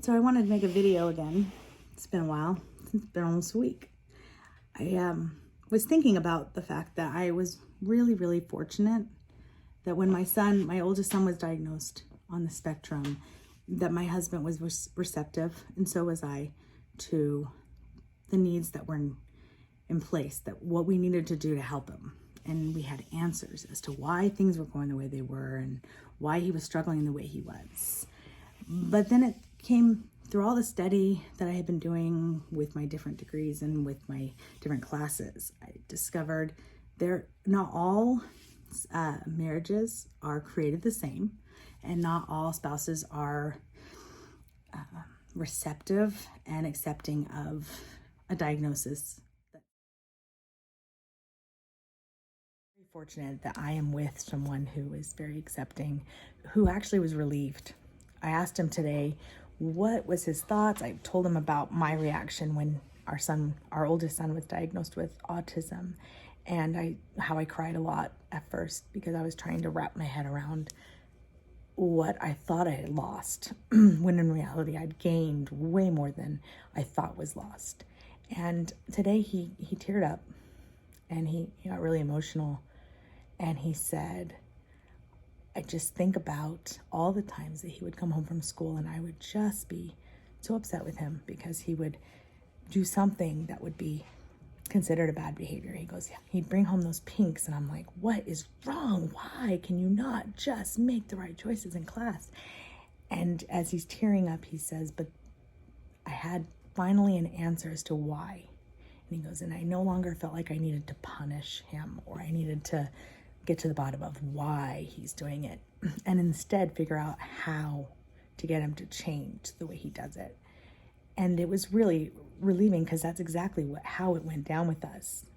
So I wanted to make a video again. It's been a while. It's been almost a week. I was thinking about the fact that I was really fortunate that when my oldest son was diagnosed on the spectrum, that my husband was receptive, and so was I, to the needs that were in place, that what we needed to do to help him. And we had answers as to why things were going the way they were and why he was struggling the way he was. But then it came through all the study that I had been doing with my different degrees and with my different classes. I discovered not all marriages are created the same, and not all spouses are receptive and accepting of a diagnosis. Very fortunate that I am with someone who is very accepting, who actually was relieved. I asked him today what was his thoughts. I told him about my reaction when our oldest son, was diagnosed with autism, and how I cried a lot at first because I was trying to wrap my head around what I thought I had lost when in reality I'd gained way more than I thought was lost. And today he teared up and he got really emotional, and he said, I just think about all the times that he would come home from school and I would just be so upset with him because he would do something that would be considered a bad behavior. He goes, yeah, he'd bring home those pinks, and I'm like, what is wrong? Why can you not just make the right choices in class? And as he's tearing up, he says, but I had finally an answer as to why. And he goes, and I no longer felt like I needed to punish him or I needed to get to the bottom of why he's doing it, and instead figure out how to get him to change the way he does it. And it was really relieving because that's exactly how it went down with us.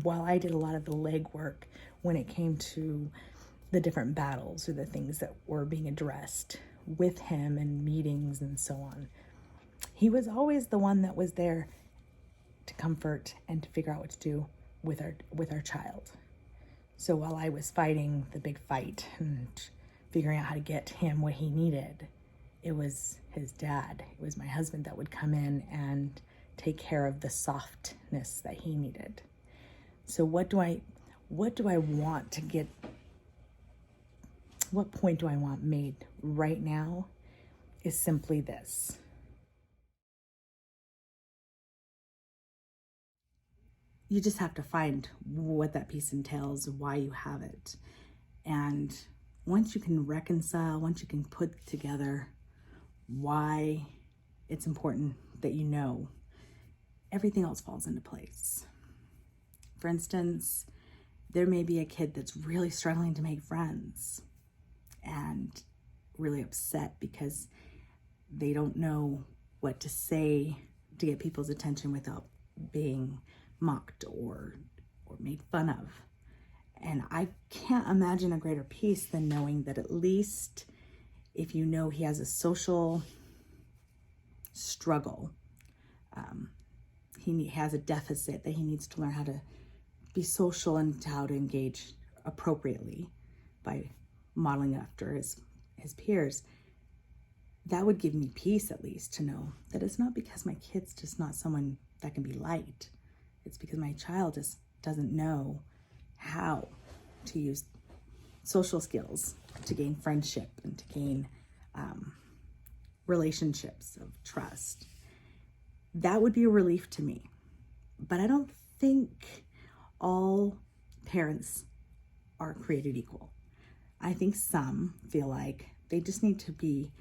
While I did a lot of the legwork when it came to the different battles or the things that were being addressed with him in meetings and so on, he was always the one that was there to comfort and to figure out what to do with our child. So while I was fighting the big fight and figuring out how to get him what he needed, it was his dad, it was my husband that would come in and take care of the softness that he needed. So what do I want to get, what point do I want made right now is simply this. You just have to find what that piece entails, why you have it. And once you can reconcile, once you can put together why it's important that you know, everything else falls into place. For instance, there may be a kid that's really struggling to make friends and really upset because they don't know what to say to get people's attention without being mocked or made fun of. And I can't imagine a greater peace than knowing that at least if you know he has a social struggle, he has a deficit that he needs to learn how to be social and how to engage appropriately by modeling after his peers, that would give me peace at least to know that it's not because my kid's just not someone that can be liked. It's because my child just doesn't know how to use social skills to gain friendship and to gain relationships of trust. That would be a relief to me. But I don't think all parents are created equal. I think some feel like they just need to be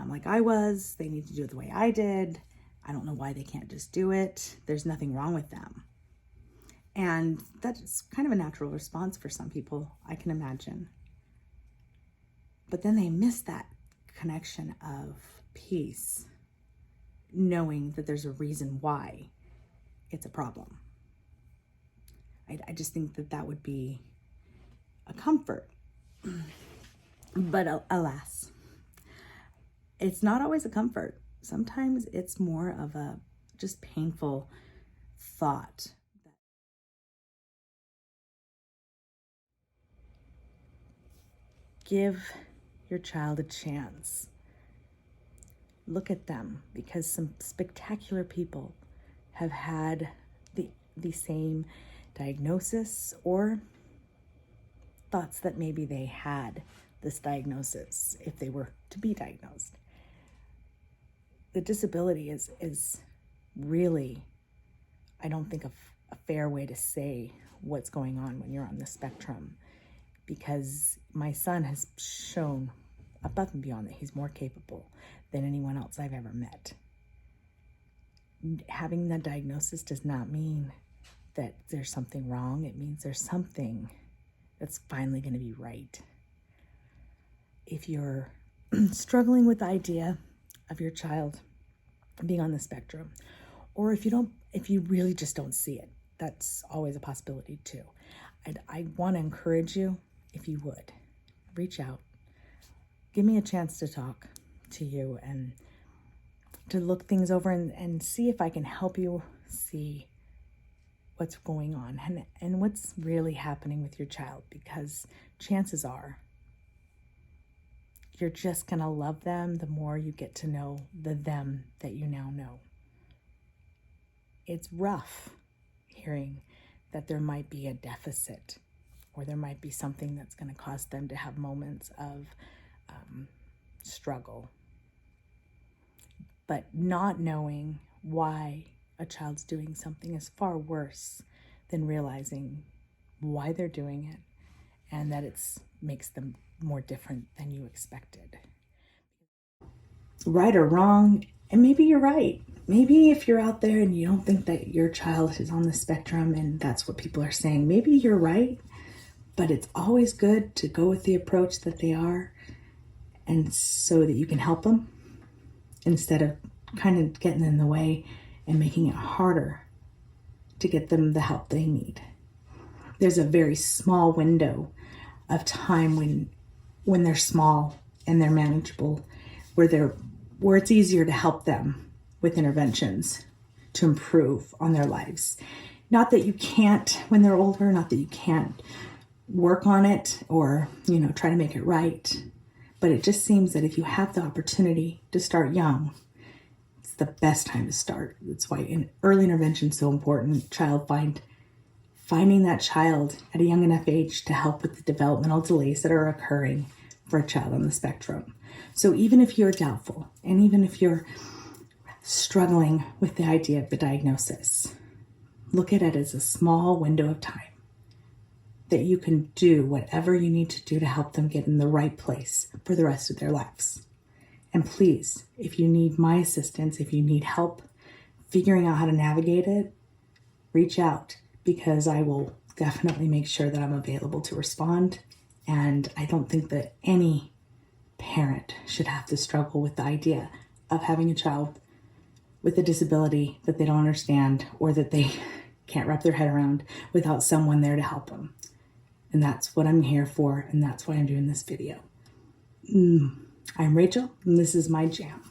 like I was. They need to do it the way I did. I don't know why they can't just do it. There's nothing wrong with them. And that's kind of a natural response for some people, I can imagine. But then they miss that connection of peace, knowing that there's a reason why it's a problem. I just think that would be a comfort. But alas, it's not always a comfort. Sometimes it's more of a just painful thought. Give your child a chance. look at them, because some spectacular people have had the same diagnosis or thoughts that maybe they had this diagnosis if they were to be diagnosed. The disability is really, I don't think, a fair way to say what's going on when you're on the spectrum, because my son has shown above and beyond that he's more capable than anyone else I've ever met. Having the diagnosis does not mean that there's something wrong. It means there's something that's finally going to be right. If you're struggling with the idea of your child being on the spectrum, or if you really just don't see it, that's always a possibility too. I want to encourage you, if you would, reach out, give me a chance to talk to you and to look things over and see if I can help you see what's going on and what's really happening with your child, because chances are you're just going to love them the more you get to know the them that you now know. It's rough hearing that there might be a deficit, or there might be something that's going to cause them to have moments of struggle. But not knowing why a child's doing something is far worse than realizing why they're doing it and that it makes them more different than you expected. Right or wrong, and maybe you're right. Maybe if you're out there and you don't think that your child is on the spectrum and that's what people are saying, maybe you're right, but it's always good to go with the approach that they are, and so that you can help them instead of kind of getting in the way and making it harder to get them the help they need. There's a very small window of time when they're small and they're manageable, where it's easier to help them with interventions to improve on their lives. Not that you can't when they're older, not that you can't work on it or, try to make it right. But it just seems that if you have the opportunity to start young, it's the best time to start. That's why early intervention is so important. Finding that child at a young enough age to help with the developmental delays that are occurring for a child on the spectrum. So even if you're doubtful, and even if you're struggling with the idea of the diagnosis, look at it as a small window of time that you can do whatever you need to do to help them get in the right place for the rest of their lives. And please, if you need my assistance, if you need help figuring out how to navigate it, reach out, because I will definitely make sure that I'm available to respond. And I don't think that any parent should have to struggle with the idea of having a child with a disability that they don't understand or that they can't wrap their head around without someone there to help them. And that's what I'm here for, and that's why I'm doing this video. I'm Rachel, and this is my jam.